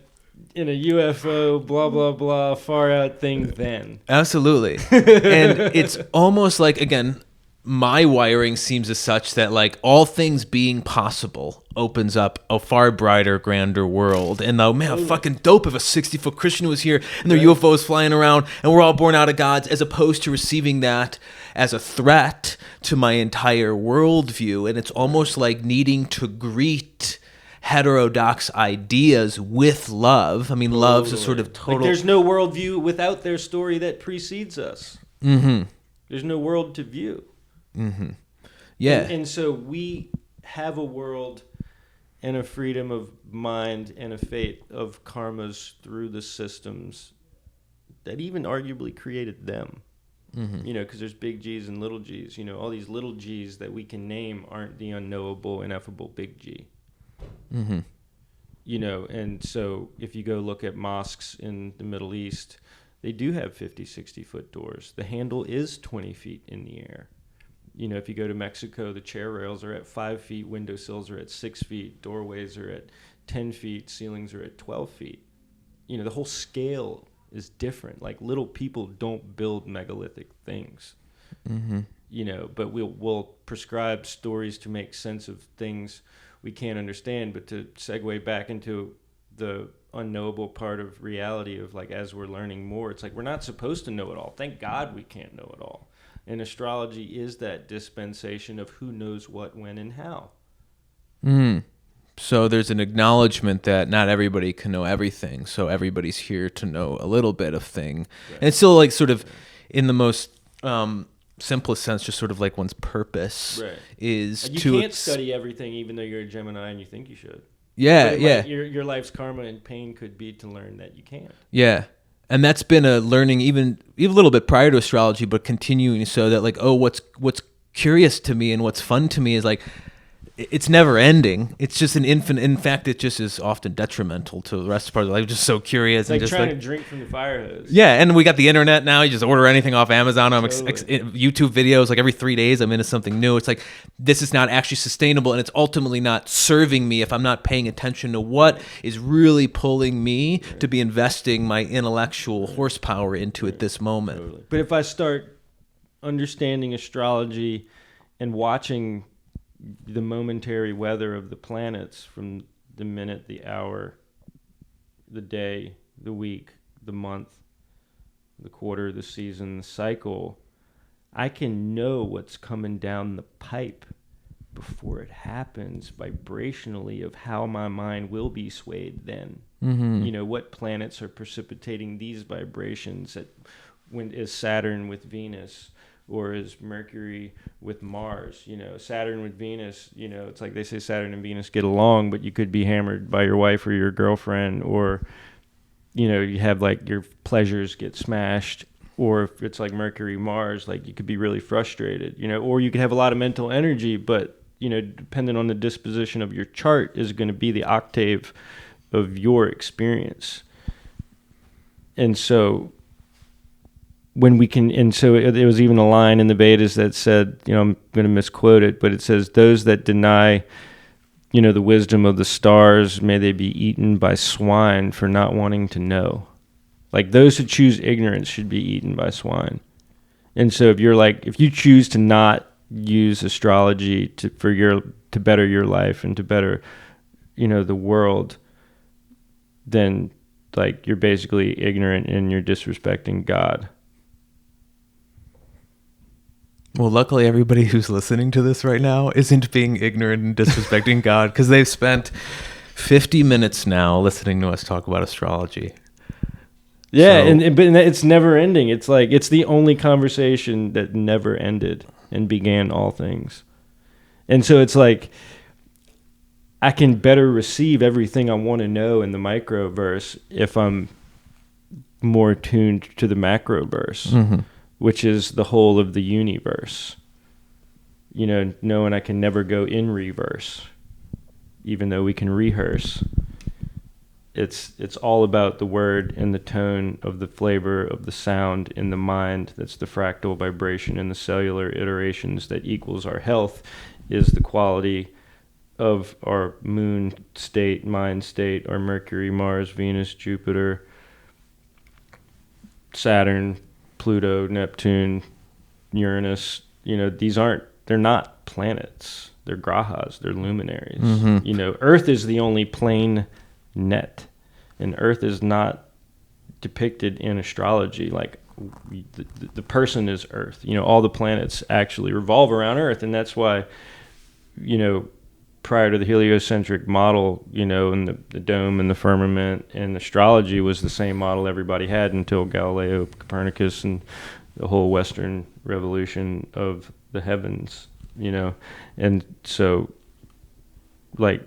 UFO blah blah blah far out thing then. Absolutely. And it's almost like, again, my wiring seems as such that like all things being possible opens up a far brighter, grander world. And though, man, fucking dope if a 60-foot Christian was here and there are UFOs flying around and we're all born out of gods, as opposed to receiving that as a threat to my entire worldview. And it's almost like needing to greet heterodox ideas with love. I mean, love's a sort of total... Like there's no worldview without their story that precedes us. Mm-hmm. There's no world to view. Mm-hmm. Yeah. And so we have a world and a freedom of mind and a fate of karmas through the systems that even arguably created them. Mm-hmm. Because there's big G's and little G's. All these little G's that we can name aren't the unknowable, ineffable big G. Mm-hmm. And so if you go look at mosques in the Middle East, they do have 50, 60-foot doors. The handle is 20 feet in the air. If you go to Mexico, the chair rails are at 5 feet, windowsills are at 6 feet, doorways are at 10 feet, ceilings are at 12 feet. The whole scale is different. Like little people don't build megalithic things. Mm-hmm. But we'll prescribe stories to make sense of things we can't understand. But to segue back into the unknowable part of reality of like, as we're learning more, it's like we're not supposed to know it all. Thank God we can't know it all. And astrology is that dispensation of who knows what, when, and how. So there's an acknowledgement that not everybody can know everything. So everybody's here to know a little bit of thing. Right. And it's still like sort of in the most simplest sense, just sort of like one's purpose is you to... You can't study everything even though you're a Gemini and you think you should. Yeah, but yeah. Like your life's karma and pain could be to learn that you can't. Yeah. And that's been a learning even a little bit prior to astrology, but continuing so that like, what's curious to me and what's fun to me is like, it's never ending. It's just an infinite. In fact, it just is often detrimental to the rest of part of life. I'm just so curious. It's like and just trying to drink from the fire hose. Yeah, and we got the internet now. You just order anything off Amazon. I'm YouTube videos. Like every 3 days, I'm into something new. It's like this is not actually sustainable, and it's ultimately not serving me if I'm not paying attention to what is really pulling me to be investing my intellectual horsepower into at this moment. Totally. But if I start understanding astrology and watching the momentary weather of the planets from the minute, the hour, the day, the week, the month, the quarter, the season, the cycle, I can know what's coming down the pipe before it happens vibrationally of how my mind will be swayed then. Mm-hmm. What planets are precipitating these vibrations when is Saturn with Venus, or is Mercury with Mars? Saturn with Venus, it's like they say Saturn and Venus get along, but you could be hammered by your wife or your girlfriend, or, you have like your pleasures get smashed, or if it's like Mercury, Mars, like you could be really frustrated, or you could have a lot of mental energy, but, depending on the disposition of your chart is going to be the octave of your experience. And so when we can, and so it was even a line in the Vedas that said, I'm going to misquote it, but it says, those that deny, the wisdom of the stars, may they be eaten by swine for not wanting to know. Like those who choose ignorance should be eaten by swine. And so if you choose to not use astrology to better your life and to better, the world, then like you're basically ignorant and you're disrespecting God. Well, luckily, everybody who's listening to this right now isn't being ignorant and disrespecting God, because they've spent 50 minutes now listening to us talk about astrology. Yeah, but it's never ending. It's like it's the only conversation that never ended and began all things. And so it's like I can better receive everything I want to know in the microverse if I'm more tuned to the macroverse, which is the whole of the universe. You know, knowing I can never go in reverse, even though we can rehearse. It's all about the word and the tone of the flavor of the sound in the mind. That's the fractal vibration in the cellular iterations that equals our health, is the quality of our moon state, mind state, our Mercury, Mars, Venus, Jupiter, Saturn, Pluto, Neptune, Uranus. You know, they're not planets. They're grahas, they're luminaries. You know, Earth is the only plane net, and Earth is not depicted in astrology. Like the person is Earth. You know, all the planets actually revolve around Earth, and that's why, you know, prior to the heliocentric model, you know, and the dome and the firmament and astrology was the same model everybody had until Galileo, Copernicus, and the whole Western revolution of the heavens, you know. And so, like,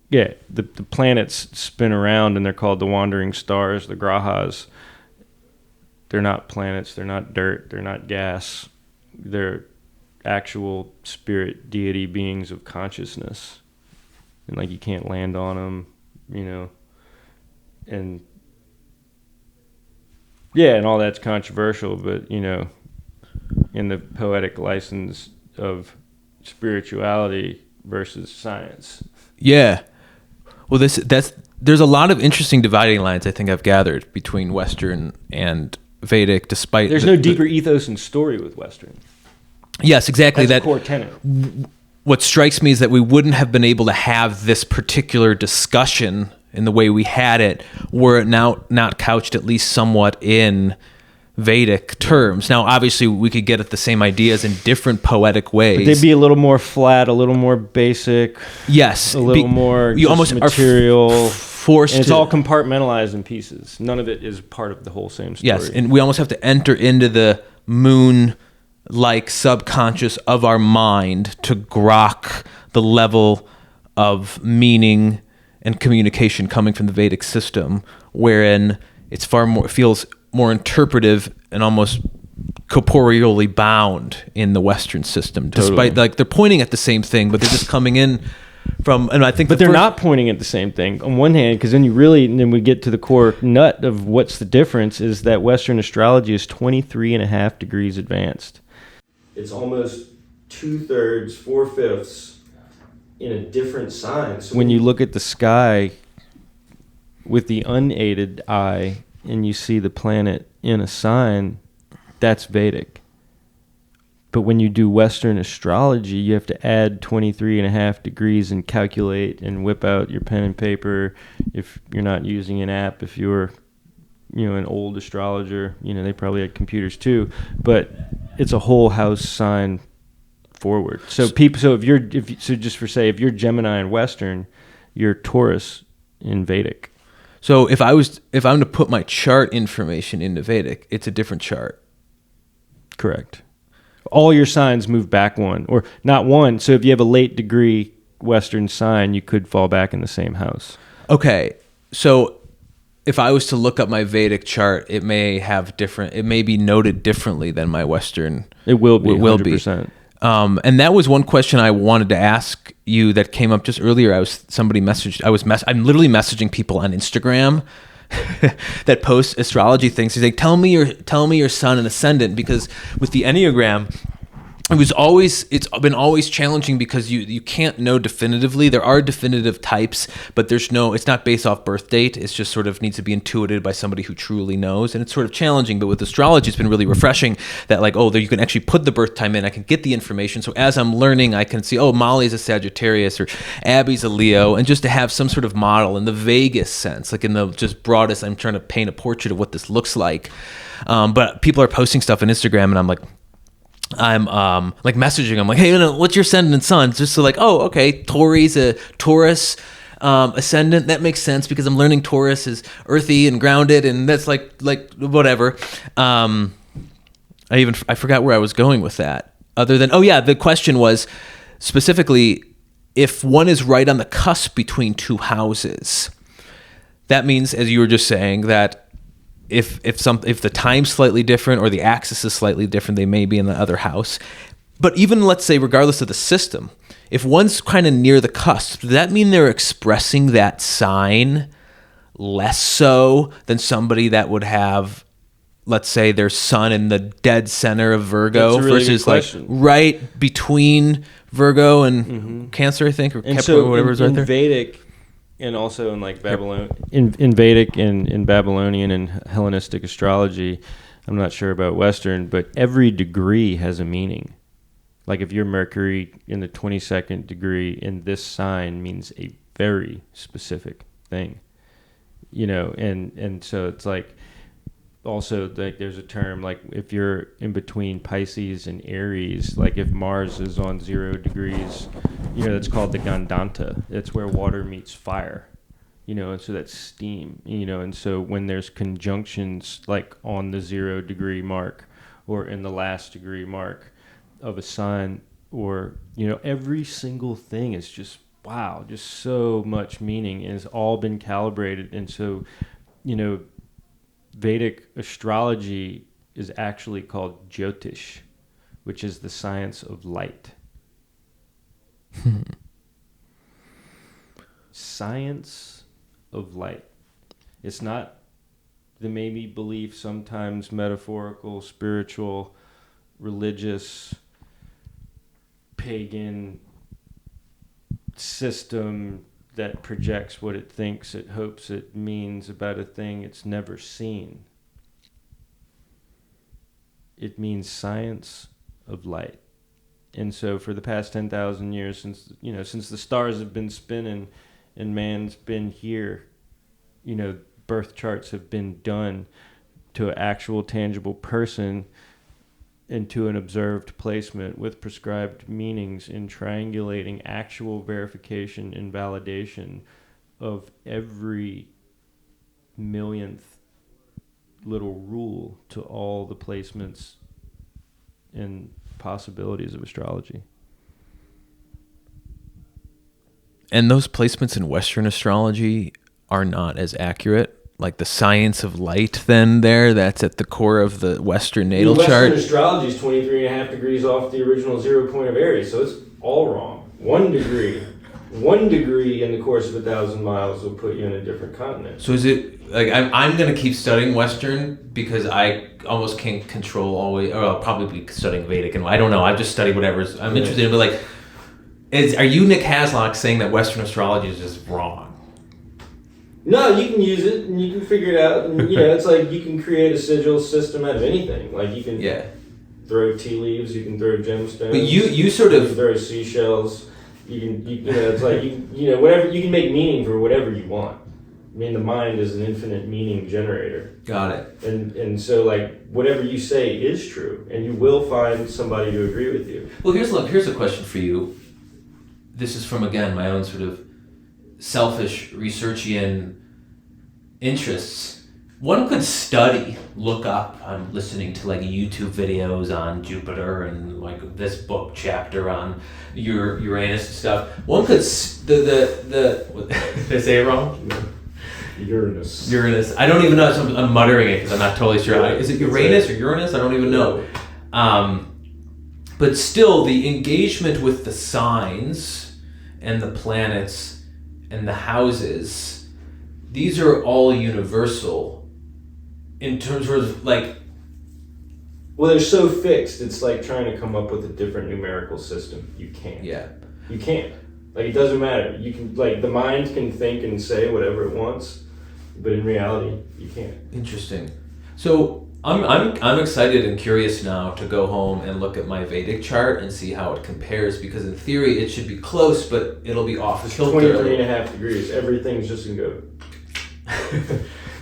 yeah, the planets spin around, and they're called the wandering stars, the grahas. They're not planets, they're not dirt, they're not gas. They're actual spirit deity beings of consciousness. And like, you can't land on them, you know. And yeah, and all that's controversial, but, you know, in the poetic license of spirituality versus science. Yeah. Well, there's a lot of interesting dividing lines, I think I've gathered, between Western and Vedic, despite... There's no deeper ethos and story with Western. Yes, exactly. That's a core tenet. What strikes me is that we wouldn't have been able to have this particular discussion in the way we had it were it now not couched at least somewhat in Vedic terms. Now, obviously, we could get at the same ideas in different poetic ways. But they'd be a little more flat, a little more basic. Yes. A little more you almost material. Forced and it's to, all compartmentalized in pieces. None of it is part of the whole same story. Yes, and we almost have to enter into the moon-like subconscious of our mind to grok the level of meaning and communication coming from the Vedic system, wherein it's feels more interpretive and almost corporeally bound in the Western system. Despite, like, they're pointing at the same thing, but they're just coming in from, and I think, but they're not pointing at the same thing on one hand, because then we get to the core nut of what's the difference is that Western astrology is 23.5 degrees advanced. It's almost 2/3, 4/5 in a different sign. So when you look at the sky with the unaided eye and you see the planet in a sign, that's Vedic. But when you do Western astrology, you have to add 23.5 degrees and calculate and whip out your pen and paper. If you're not using an app, if you're, you know, an old astrologer, you know, they probably had computers too, but it's a whole house sign forward. So if you're Gemini in Western, you're Taurus in Vedic. So if I'm to put my chart information into Vedic, it's a different chart. Correct. All your signs move back one, or not one. So if you have a late degree Western sign, you could fall back in the same house. Okay. So if I was to look up my Vedic chart, it may be noted differently than my Western. It will be. It will 100%. Be. And that was one question I wanted to ask you that came up just earlier. I'm literally messaging people on Instagram that post astrology things. He's like, tell me your sun and ascendant, because with the Enneagram, it's been always challenging because you can't know definitively. There are definitive types, but it's not based off birth date. It's just sort of needs to be intuited by somebody who truly knows. And it's sort of challenging, but with astrology, it's been really refreshing that, like, you can actually put the birth time in. I can get the information. So as I'm learning, I can see, Molly's a Sagittarius or Abby's a Leo. And just to have some sort of model in the vaguest sense, like in the just broadest, I'm trying to paint a portrait of what this looks like. But people are posting stuff on Instagram, and I'm like messaging them like, hey, what's your ascendant and sun? Just so like, okay, Tori's a Taurus ascendant. That makes sense because I'm learning Taurus is earthy and grounded, and that's like whatever. I forgot where I was going with that. Other than, the question was specifically if one is right on the cusp between two houses. That means, as you were just saying, that if the time's slightly different or the axis is slightly different, they may be in the other house. But even, let's say, regardless of the system, if one's kind of near the cusp, does that mean they're expressing that sign less so than somebody that would have, let's say, their sun in the dead center of Virgo? That's a really versus good like question. right between Virgo and Cancer, I think, or And Capricorn, so or whatever's in right there? Vedic, and also in like Babylon, in Vedic and in Babylonian and Hellenistic astrology, I'm not sure about Western, but every degree has a meaning. Like if you're Mercury in the 22nd degree in this sign means a very specific thing, and so it's like, also like there's a term like if you're in between Pisces and Aries, like if Mars is on 0 degrees, that's called the Gandanta. It's where water meets fire, and so that's steam, and so when there's conjunctions like on the 0 degree mark or in the last degree mark of a sign, or every single thing is just wow, just so much meaning, and it's all been calibrated. And so Vedic astrology is actually called Jyotish, which is the science of light. Science of light. It's not the maybe belief, sometimes metaphorical, spiritual, religious, pagan system that projects what it thinks, it hopes it means about a thing it's never seen. It means science of light. And so for the past 10,000 years, since the stars have been spinning and man's been here, birth charts have been done to an actual tangible person and to an observed placement with prescribed meanings in triangulating actual verification and validation of every millionth little rule to all the placements and possibilities of astrology. And those placements in Western astrology are not as accurate. Like the science of light, then that's at the core of the Western natal chart. Western astrology is 23.5 degrees off the original 0 point of Aries, so it's all wrong. 1 degree in the course of 1,000 miles will put you in a different continent. So is it like I'm going to keep studying Western because I almost can't control always, or I'll probably be studying Vedic, and I don't know. I've just studied whatever's I'm interested in. But like, are you Nick Haslock saying that Western astrology is just wrong? No, you can use it and you can figure it out. And, it's like you can create a sigil system out of anything. Like you can throw tea leaves, you can throw gemstones. But you sort of throw seashells. It's like whatever you can make meaning for whatever you want. I mean, the mind is an infinite meaning generator. Got it. And so like whatever you say is true, and you will find somebody to agree with you. Well, here's a question for you. This is from, again, my own sort of selfish researchian interests. One could look up, I'm listening to like YouTube videos on Jupiter and like this book chapter on your Uranus and stuff. One could, did I say it wrong? Uranus. I don't even know, so I'm muttering it because I'm not totally sure. Is it Uranus or Uranus? I don't even know. But still, the engagement with the signs and the planets and the houses, these are all universal in terms of like... Well, they're so fixed, it's like trying to come up with a different numerical system. You can't. Yeah. You can't. Like, it doesn't matter. You can, like, the mind can think and say whatever it wants, but in reality, you can't. Interesting. So I'm excited and curious now to go home and look at my Vedic chart and see how it compares, because in theory it should be close, but it'll be off kilter. 23.5 degrees. Everything's just gonna go.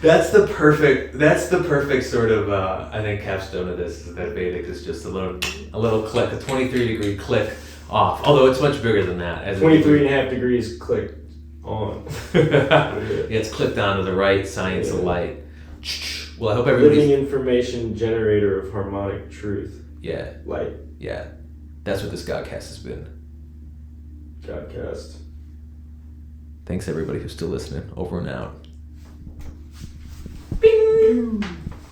That's the perfect sort of I think capstone of this, is that Vedic is just a little click, a 23 degree click off. Although it's much bigger than that. 23.5 degrees click on. Yeah, it's clicked onto the right science of light. Well, I hope everybody's... Living information generator of harmonic truth. Yeah. Light. Yeah. That's what this God Kast has been. God Kast. Thanks everybody who's still listening. Over and out. Bing! you.